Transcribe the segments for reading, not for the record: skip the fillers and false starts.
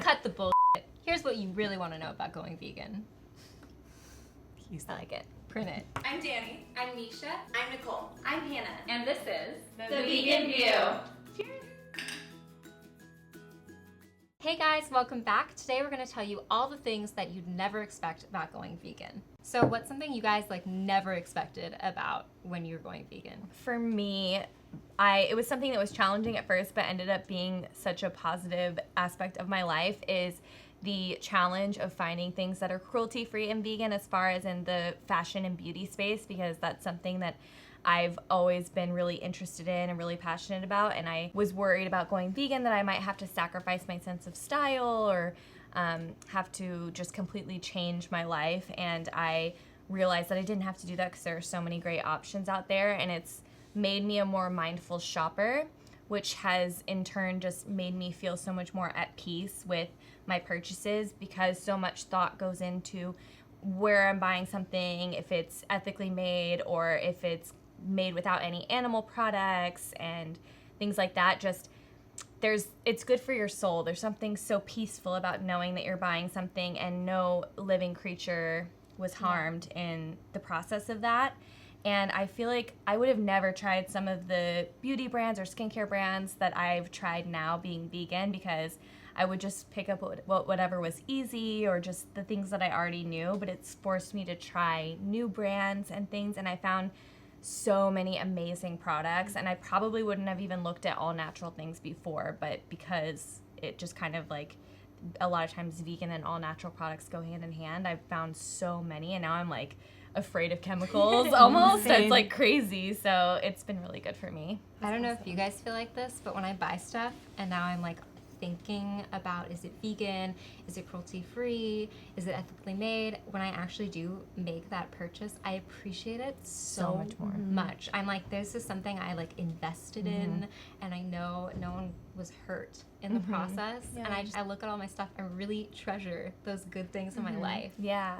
cut the bullshit. Here's what you really want to know about going vegan. I like it. Print it. I'm Danny. I'm NISHA. I'm Nicole. I'm Hannah. And this is The Vegan View. Cheers. Hey guys, welcome back. Today we're going to tell you all the things that you'd never expect about going vegan. So what's something you guys never expected about when you're going vegan? For me, it was something that was challenging at first, but ended up being such a positive aspect of my life is the challenge of finding things that are cruelty-free and vegan as far as in the fashion and beauty space, because that's something that I've always been really interested in and really passionate about, and I was worried about going vegan that I might have to sacrifice my sense of style or have to just completely change my life, and I realized that I didn't have to do that because there are so many great options out there, and it's made me a more mindful shopper, which has in turn just made me feel so much more at peace with my purchases, because so much thought goes into where I'm buying something, if it's ethically made or if it's made without any animal products and things like that. Just it's good for your soul. There's something so peaceful about knowing that you're buying something and no living creature was harmed in the process of that. And I feel like I would have never tried some of the beauty brands or skincare brands that I've tried now being vegan, because I would just pick up whatever was easy or just the things that I already knew. But it's forced me to try new brands and things, and I found so many amazing products, and I probably wouldn't have even looked at all natural things before, but because it just kind of a lot of times vegan and all natural products go hand in hand, I've found so many, and now I'm afraid of chemicals almost. It's crazy, so it's been really good for me. I don't know if you guys feel like this, but when I buy stuff and now I'm thinking about, is it vegan, is it cruelty free, is it ethically made, when I actually do make that purchase, I appreciate it so much more. I'm this is something I invested in, and I know no one was hurt in the process, and I look at all my stuff and really treasure those good things in my life. Yeah.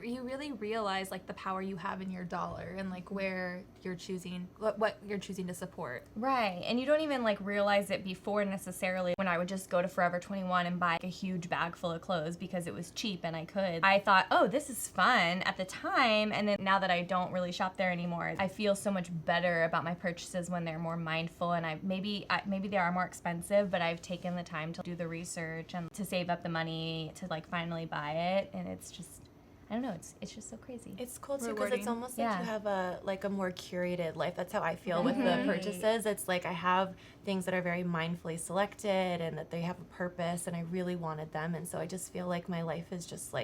You really realize the power you have in your dollar and where you're choosing what you're choosing to support. Right. And you don't even realize it before necessarily. When I would just go to Forever 21 and buy a huge bag full of clothes because it was cheap and I could, I thought, oh, this is fun at the time, and then now that I don't really shop there anymore, I feel so much better about my purchases when they're more mindful, and maybe they are more expensive, but I've taken the time to do the research and to save up the money to finally buy it, and it's just, I don't know, it's just so crazy. It's cool too because it's almost you have a more curated life. That's how I feel with the purchases. It's I have things that are very mindfully selected and that they have a purpose, and I really wanted them, and so I just feel my life is just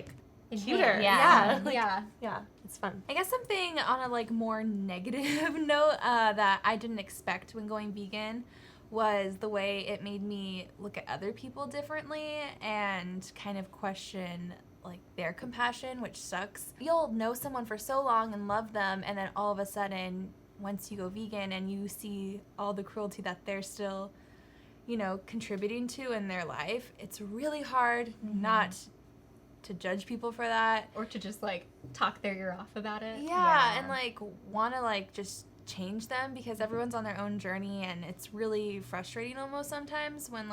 cuter. Yeah. Yeah, it's fun. I guess something on a more negative note that I didn't expect when going vegan was the way it made me look at other people differently and kind of question their compassion, which sucks. You'll know someone for so long and love them, and then all of a sudden, once you go vegan and you see all the cruelty that they're still, contributing to in their life, it's really hard not to judge people for that. Or to just talk their ear off about it. Yeah. And want to just change them, because everyone's on their own journey, and it's really frustrating almost sometimes when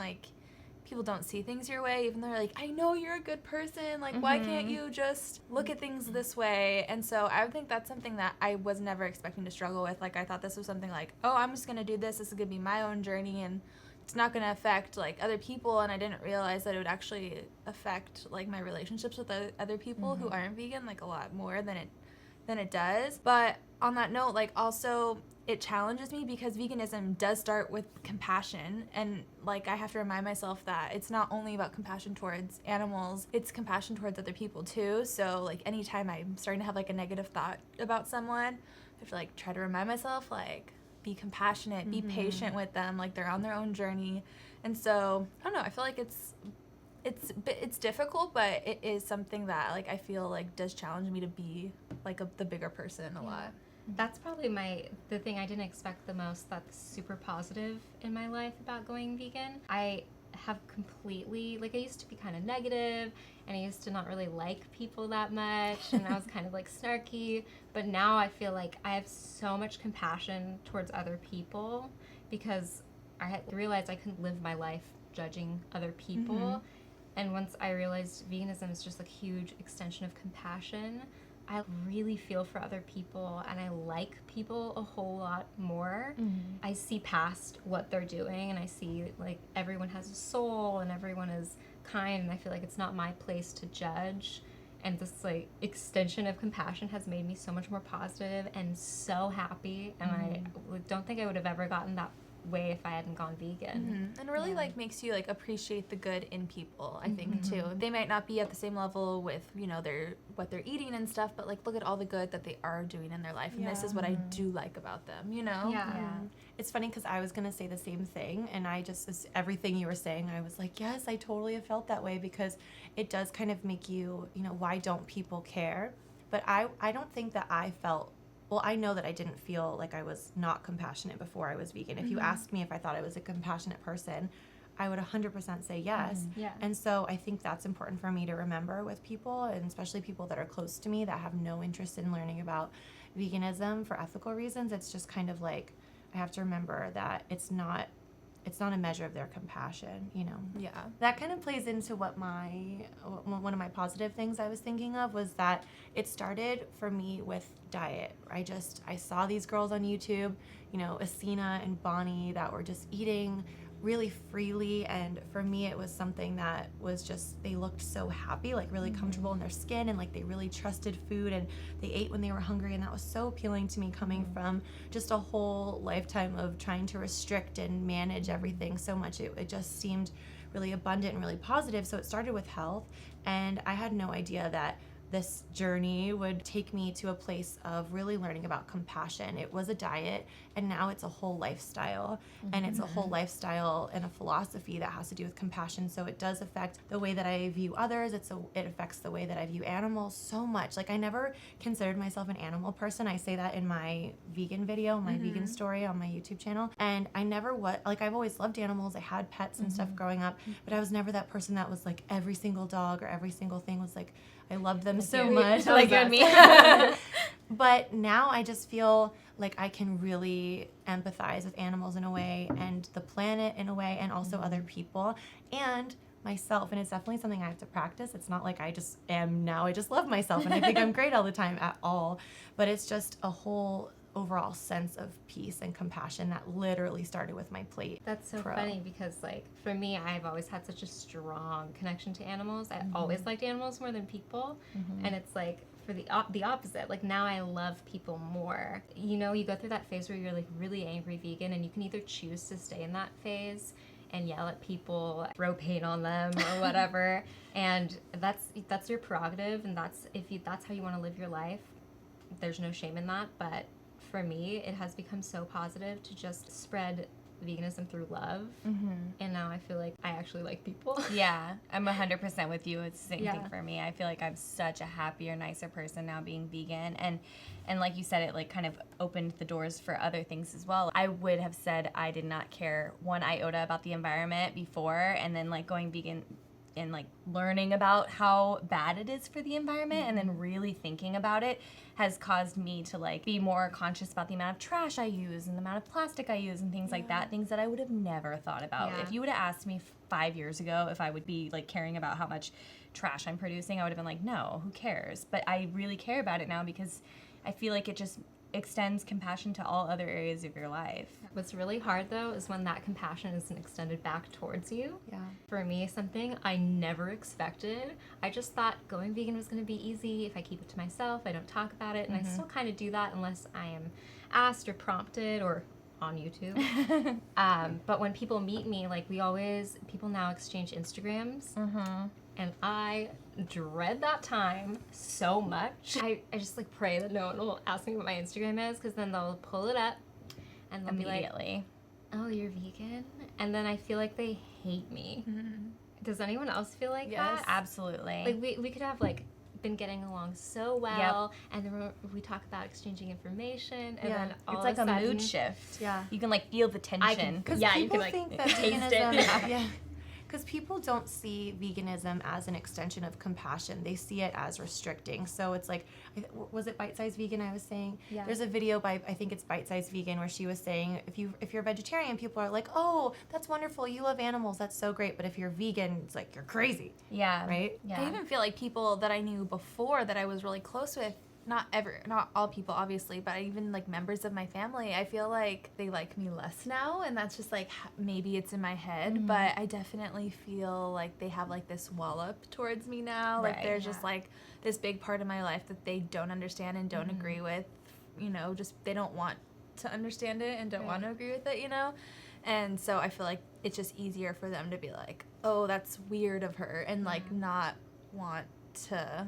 people don't see things your way, even though they're I know you're a good person, why can't you just look at things this way? And so I think that's something that I was never expecting to struggle with. I thought this was something oh, I'm just gonna do this is gonna be my own journey, and it's not gonna affect other people, and I didn't realize that it would actually affect my relationships with other people who aren't vegan a lot more than it does. But on that note, also it challenges me because veganism does start with compassion, and I have to remind myself that it's not only about compassion towards animals, it's compassion towards other people too. So anytime I'm starting to have a negative thought about someone, I have to try to remind myself be compassionate, be patient with them, they're on their own journey. And so I don't know, I feel it's difficult, but it is something that I feel does challenge me to be the bigger person a lot. That's probably the thing I didn't expect the most that's super positive in my life about going vegan. I have completely, I used to be kind of negative, and I used to not really like people that much, and I was kind of snarky, but now I feel I have so much compassion towards other people, because I had realized I couldn't live my life judging other people, And once I realized veganism is just a huge extension of compassion, I really feel for other people and I like people a whole lot more. I see past what they're doing and I see like everyone has a soul and everyone is kind, and I feel like it's not my place to judge. And this like extension of compassion has made me so much more positive and so happy, and I don't think I would have ever gotten that way if I hadn't gone vegan. And really like makes you like appreciate the good in people, I think too. They might not be at the same level with, you know, their what they're eating and stuff, but like look at all the good that they are doing in their life, and this is what I do like about them, you know? It's funny because I was going to say the same thing, and I just, everything you were saying, I was like, yes, I totally have felt that way, because it does kind of make you, you know, why don't people care? But I don't think that I felt, well, I know that I didn't feel like I was not compassionate before I was vegan. If you asked me if I thought I was a compassionate person, I would 100% say yes. And so I think that's important for me to remember with people, and especially people that are close to me that have no interest in learning about veganism for ethical reasons. It's just kind of like, I have to remember that it's not a measure of their compassion, you know? Yeah. That kind of plays into what one of my positive things I was thinking of was that it started for me with diet. I saw these girls on YouTube, you know, Asina and Bonnie, that were just eating really freely, and for me it was something that was just, they looked so happy, like really comfortable in their skin, and like they really trusted food, and they ate when they were hungry, and that was so appealing to me, coming from just a whole lifetime of trying to restrict and manage everything so much. It just seemed really abundant and really positive. So it started with health, and I had no idea that this journey would take me to a place of really learning about compassion. It was a diet, and now it's a whole lifestyle. And it's a whole lifestyle and a philosophy that has to do with compassion. So it does affect the way that I view others. It affects the way that I view animals so much. Like, I never considered myself an animal person. I say that in my vegan video, my vegan story on my YouTube channel. And I never I've always loved animals. I had pets and stuff growing up, but I was never that person that was like, every single dog or every single thing was like, I love them so much. Like you and me. But now I just feel like I can really empathize with animals in a way, and the planet in a way, and also other people and myself. And it's definitely something I have to practice. It's not like I just love myself and I think I'm great all the time at all. But it's just a whole overall sense of peace and compassion that literally started with my plate. That's so funny, because like for me, I've always had such a strong connection to animals. I always liked animals more than people, and it's like for the opposite. Like now I love people more. You know, you go through that phase where you're like really angry vegan, and you can either choose to stay in that phase and yell at people, throw paint on them or whatever, and that's your prerogative, and that's how you want to live your life. There's no shame in that, but for me, it has become so positive to just spread veganism through love. And now I feel like I actually like people. Yeah, I'm 100% with you. It's the same thing for me. I feel like I'm such a happier, nicer person now being vegan. And like you said, it like kind of opened the doors for other things as well. I would have said I did not care one iota about the environment before, and then like going vegan and like learning about how bad it is for the environment, and then really thinking about it has caused me to like be more conscious about the amount of trash I use and the amount of plastic I use and things like that, things that I would have never thought about. If you would have asked me 5 years ago if I would be like caring about how much trash I'm producing, I would have been like, no, who cares? But I really care about it now, because I feel like it just extends compassion to all other areas of your life. What's really hard though is when that compassion isn't extended back towards you. Yeah. For me, something I never expected. I just thought going vegan was going to be easy if I keep it to myself, I don't talk about it, and I still kind of do that unless I am asked or prompted or on YouTube. But when people meet me, like people now exchange Instagrams. And I dread that time so much. I just like pray that no one will ask me what my Instagram is, because then they'll pull it up and they'll be like, oh, you're vegan? And then I feel like they hate me. Does anyone else feel like that? Absolutely. Like we could have like been getting along so well, and then we talk about exchanging information, and then all it's like of a a sudden, mood shift. Yeah. You can like feel the tension. Because you people can like think that taste veganism, it. because people don't see veganism as an extension of compassion. They see it as restricting. So it's like, was it Bite Size Vegan I was saying? Yeah. There's a video by, I think it's Bite Size Vegan, where she was saying, if you're a vegetarian, people are like, oh, that's wonderful, you love animals, that's so great. But if you're vegan, it's like, you're crazy. Yeah. Right? Yeah. I even feel like people that I knew before that I was really close with, not all people obviously, but even like members of my family, I feel like they like me less now, and that's just like maybe it's in my head, but I definitely feel like they have like this wall up towards me now. Like Right, there's just like this big part of my life that they don't understand and don't agree with, you know, just they don't want to understand it and don't want to agree with it, you know? And so I feel like it's just easier for them to be like, oh, that's weird of her, and like not want to,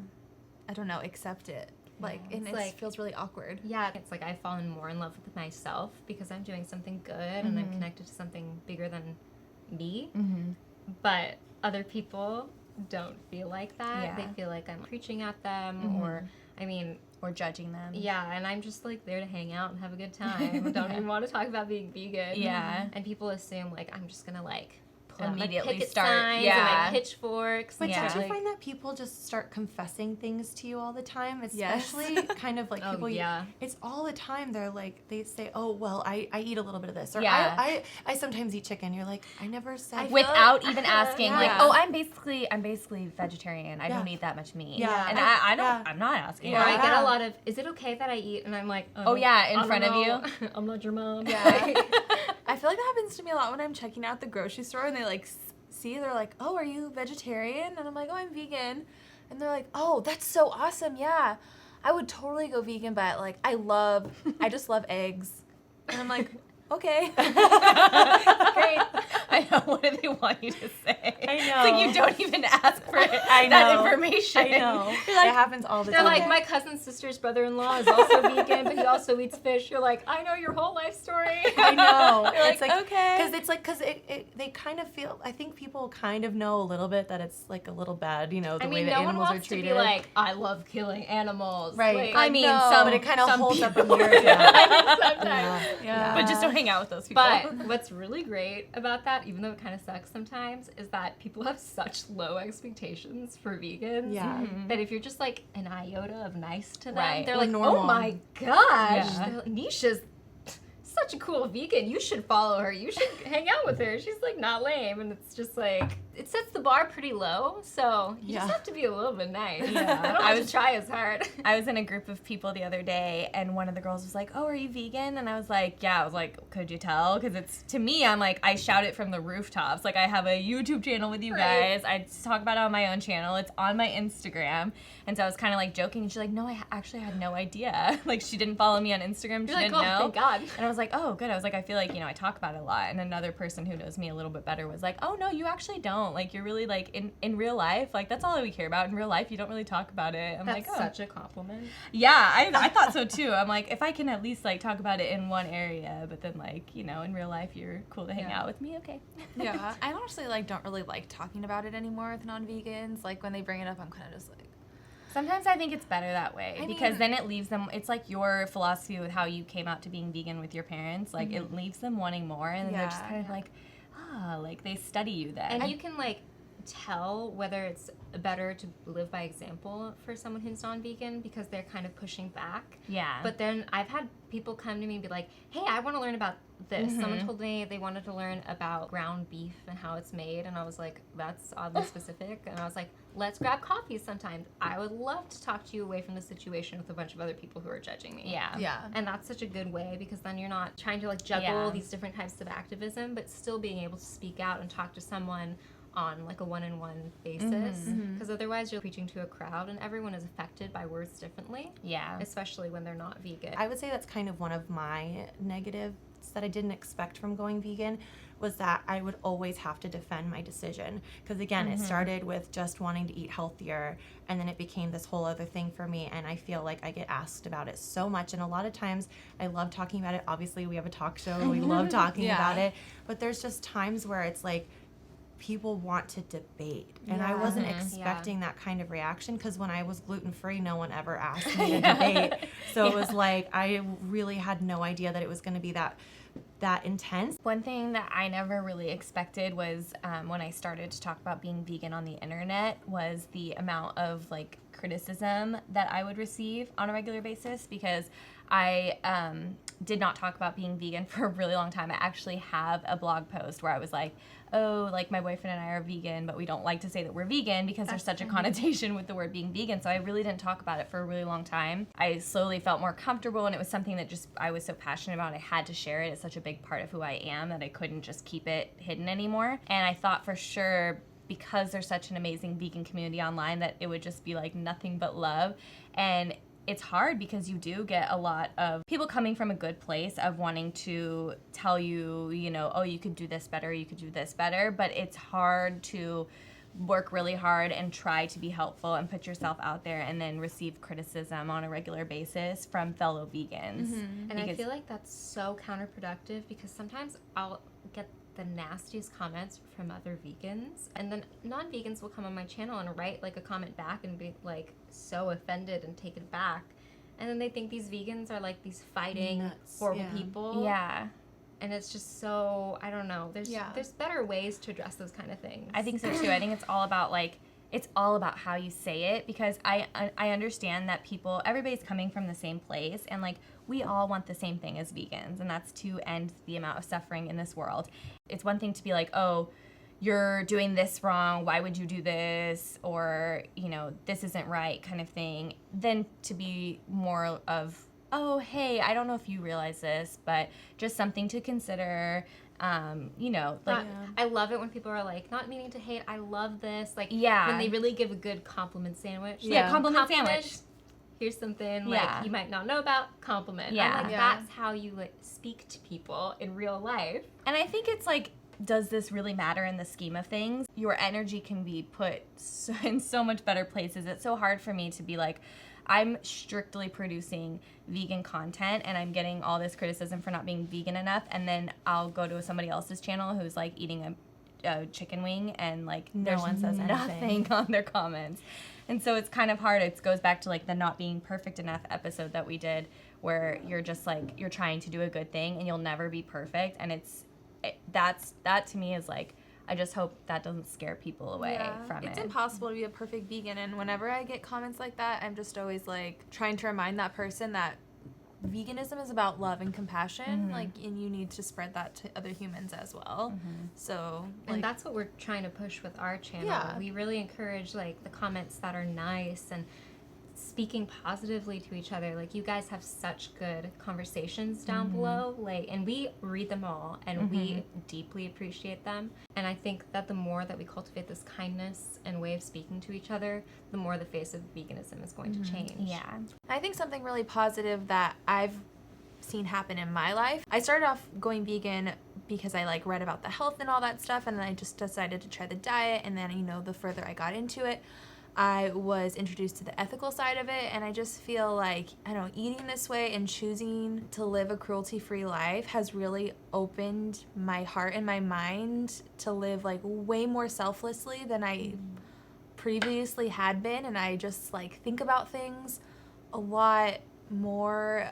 I don't know, accept it. Like, and it like, feels really awkward. Yeah, it's like I've fallen more in love with myself because I'm doing something good and I'm connected to something bigger than me. But other people don't feel like that. Yeah. They feel like I'm preaching at them or, I mean... Or judging them. Yeah, and I'm just like there to hang out and have a good time. I don't even want to talk about being vegan. Yeah. And people assume like I'm just going to like... Immediately picket start, signs and my pitchforks. But Yeah. don't you find that people just start confessing things to you all the time? Yes. Especially kind of like Oh, people, yeah. it's all the time. They're like, they say, oh, well, I eat a little bit of this. Or Yeah. I sometimes eat chicken. You're like, I never said. Without even asking, like, Yeah. oh, I'm basically vegetarian. I don't Yeah. eat that much meat. Yeah. And I- I don't. yeah. I'm not asking. Or I get Yeah. a lot of, is it okay that I eat? And I'm like, Oh, yeah, in I don't front of know. I'm not your mom. Yeah. I feel like that happens to me a lot when I'm checking out the grocery store and they like see, they're like, oh, are you vegetarian? And I'm like, oh, I'm vegan. And they're like, oh, that's so awesome. Yeah, I would totally go vegan, but like I just love eggs. And I'm like, okay. Great. I know. What do they want you to say? I It's know. like you don't even ask for I that know. information. I know. You're like- it happens all the They're time. like, my cousin's sister's brother-in-law is also vegan, but he also eats fish. You're like, I know your whole life story. I know. You're It's like, okay. Because it's like, they kind of feel, I think people kind of know a little bit that it's like a little bad, you know, the I way mean, that no one animals are wants to treated. be like, I love killing animals. Right. Like, I mean, know, some, but it kind of some holds people, up a mirror to that. sometimes. Yeah. but just don't hang out with those people. But what's really great about that, even though it kind of sucks sometimes, is that people have such low expectations for vegans. Yeah. That if you're just like an iota of nice to them, Right. they're Or like, normal. oh my gosh, Yeah. they're like, Nisha's such a cool vegan. You should follow her. You should hang out with her. She's like not lame. And it's just like, it sets the bar pretty low. So you Yeah. just have to be a little bit nice. Yeah. I don't I have was- to try as hard. I was in a group of people the other day, and one of the girls was like, oh, are you vegan? And I was like, yeah. I was like, could you tell? Because it's, to me, I'm like, I shout it from the rooftops. Like, I have a YouTube channel with you Right. guys. I talk about it on my own channel. It's on my Instagram. And so I was kind of like joking, and she's like, no, I actually had no idea. Like, she didn't follow me on Instagram. She You're like, didn't oh, know. thank God. And I was like, oh, good. I was like, I feel like, you know, I talk about it a lot. And another person who knows me a little bit better was like, oh, no, you actually don't. Like, you're really, like, in real life, like, that's all that we care about. In real life, you don't really talk about it. I'm That's like, oh. such a compliment. Yeah, I thought so, too. I'm like, if I can at least, like, talk about it in one area, but then, like, you know, in real life, you're cool to hang Yeah. out with me, okay. Yeah. I honestly like don't really like talking about it anymore with non-vegans. Like when they bring it up, I'm kind of just like, Sometimes I think it's better that way I because mean- then it leaves them, it's like your philosophy with how you came out to being vegan with your parents. Like, it leaves them wanting more, and then they're just Yeah. kind of like, like, they study you then. And you can like tell whether it's better to live by example for someone who's non-vegan because they're kind of pushing back. yeah. But then I've had people come to me and be like, hey, I want to learn about this. Someone told me they wanted to learn about ground beef and how it's made. And I was like, that's oddly specific. And I was like, let's grab coffee sometime. I would love to talk to you away from the situation with a bunch of other people who are judging me. yeah. yeah. And that's such a good way because then you're not trying to like juggle Yeah. these different types of activism, but still being able to speak out and talk to someone on like a one-on-one basis. Because otherwise you're preaching to a crowd and everyone is affected by words differently, Yeah. especially when they're not vegan. I would say that's kind of one of my negatives that I didn't expect from going vegan was that I would always have to defend my decision. Because again, it started with just wanting to eat healthier, and then it became this whole other thing for me, and I feel like I get asked about it so much, and a lot of times I love talking about it. Obviously, we have a talk show, we love talking Yeah. about it, but there's just times where it's like, people want to debate, and I wasn't expecting that kind of reaction because when I was gluten-free, no one ever asked me to debate. So it was like I really had no idea that it was going to be that that intense. One thing that I never really expected was when I started to talk about being vegan on the internet was the amount of like criticism that I would receive on a regular basis, because I did not talk about being vegan for a really long time. I actually have a blog post where I was like, oh, like my boyfriend and I are vegan, but we don't like to say that we're vegan because there's such a connotation with the word being vegan. So I really didn't talk about it for a really long time. I slowly felt more comfortable, and it was something that just I was so passionate about. I had to share it. It's such a big part of who I am that I couldn't just keep it hidden anymore. And I thought for sure, because there's such an amazing vegan community online, that it would just be like nothing but love. And it's hard because you do get a lot of people coming from a good place of wanting to tell you, you know, oh, you could do this better, you could do this better, but it's hard to work really hard and try to be helpful and put yourself out there and then receive criticism on a regular basis from fellow vegans. Mm-hmm. And I feel like that's so counterproductive, because sometimes I'll get the nastiest comments from other vegans, and then non-vegans will come on my channel and write like a comment back and be like so offended and take it back, and then they think these vegans are like these fighting horrible people. Yeah. And it's just so, I don't know, there's better ways to address those kind of things. I think so too. I think it's all about like, it's all about how you say it, because I understand that everybody's coming from the same place, and like we all want the same thing as vegans, and that's to end the amount of suffering in this world. It's one thing to be like, oh, you're doing this wrong, why would you do this, or, you know, this isn't right kind of thing, than to be more of, oh, hey, I don't know if you realize this, but just something to consider. You know, like I love it when people are like, not meaning to hate, I love this, like Yeah. when they really give a good compliment sandwich. Yeah, compliment sandwich. Here's something Yeah. like you might not know about, compliment. Yeah. I'm like, Yeah. that's how you like speak to people in real life. And I think it's like, does this really matter in the scheme of things? Your energy can be put in so much better places. It's so hard for me to be like, I'm strictly producing vegan content and I'm getting all this criticism for not being vegan enough, and then I'll go to somebody else's channel who's like eating a chicken wing, and like No one says nothing anything. on their comments. And so it's kind of hard. It goes back to like the not being perfect enough episode that we did, where you're just like, you're trying to do a good thing and you'll never be perfect. And that to me is like, I just hope that doesn't scare people away from it. It's impossible to be a perfect vegan, and whenever I get comments like that, I'm just always like trying to remind that person that veganism is about love and compassion, like, and you need to spread that to other humans as well. So, like, And that's what we're trying to push with our channel. Yeah. We really encourage like the comments that are nice and speaking positively to each other. Like, you guys have such good conversations down below, like, and we read them all and we deeply appreciate them. And I think that the more that we cultivate this kindness and way of speaking to each other, the more the face of veganism is going to change. Yeah. I think something really positive that I've seen happen in my life. I started off going vegan because I like read about the health and all that stuff, and then I just decided to try the diet, and then, you know, the further I got into it, I was introduced to the ethical side of it, and I just feel like, I don't know, eating this way and choosing to live a cruelty-free life has really opened my heart and my mind to live like way more selflessly than I previously had been, and I just like think about things a lot more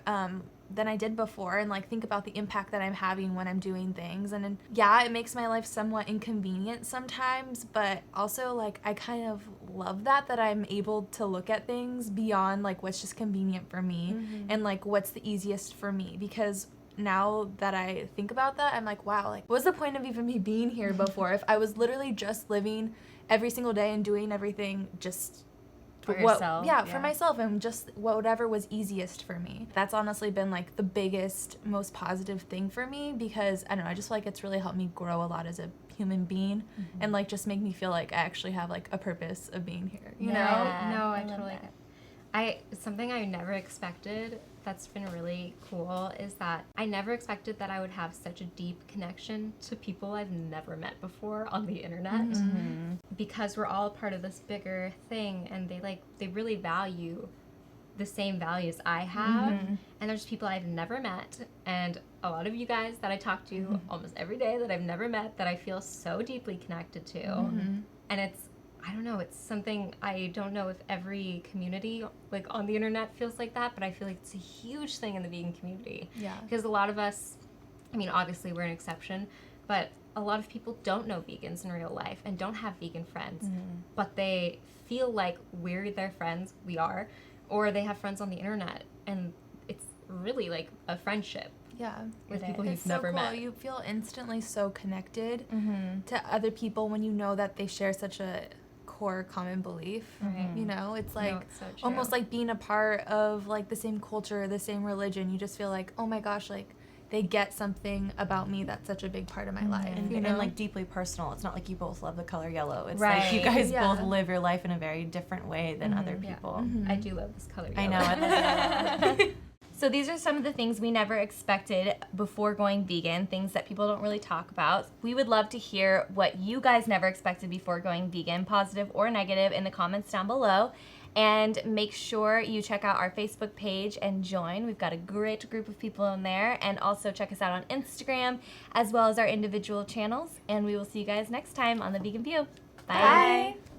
than I did before, and like think about the impact that I'm having when I'm doing things. And yeah, it makes my life somewhat inconvenient sometimes, but also like I kind of love that I'm able to look at things beyond like what's just convenient for me and like what's the easiest for me, because now that I think about that, I'm like, wow, like what's the point of even me being here before if I was literally just living every single day and doing everything just For yourself. for myself, and just whatever was easiest for me. That's honestly been like the biggest, most positive thing for me, because I don't know, I just feel like it's really helped me grow a lot as a human being and like just make me feel like I actually have like a purpose of being here, you know? No, I love totally that. Something I never expected that's been really cool is that I never expected that I would have such a deep connection to people I've never met before on the internet, because we're all part of this bigger thing, and they really value the same values I have, and there's people I've never met, and a lot of you guys that I talk to almost every day that I've never met that I feel so deeply connected to, and it's, I don't know, it's something, I don't know if every community like on the internet feels like that, but I feel like it's a huge thing in the vegan community. Yeah. Because a lot of us I mean, obviously we're an exception, but a lot of people don't know vegans in real life and don't have vegan friends, but they feel like we're their friends, we are, or they have friends on the internet, and it's really like a friendship. Yeah. With It people is. you've It's so never cool. met. You feel instantly so connected Mm-hmm. to other people when you know that they share such a core common belief. Right. You know, it's like No, it's so true. almost like being a part of like the same culture, the same religion. You just feel like, oh my gosh, like they get something about me that's such a big part of my life. And, You know, and like deeply personal. It's not like you both love the color yellow. It's Right. like you guys Yeah. both live your life in a very different way than other Yeah. people. I do love this color. I know. yellow. I love it. So these are some of the things we never expected before going vegan, things that people don't really talk about. We would love to hear what you guys never expected before going vegan, positive or negative, in the comments down below. And make sure you check out our Facebook page and join. We've got a great group of people in there. And also check us out on Instagram as well as our individual channels. And we will see you guys next time on The Vegan View. Bye. Bye.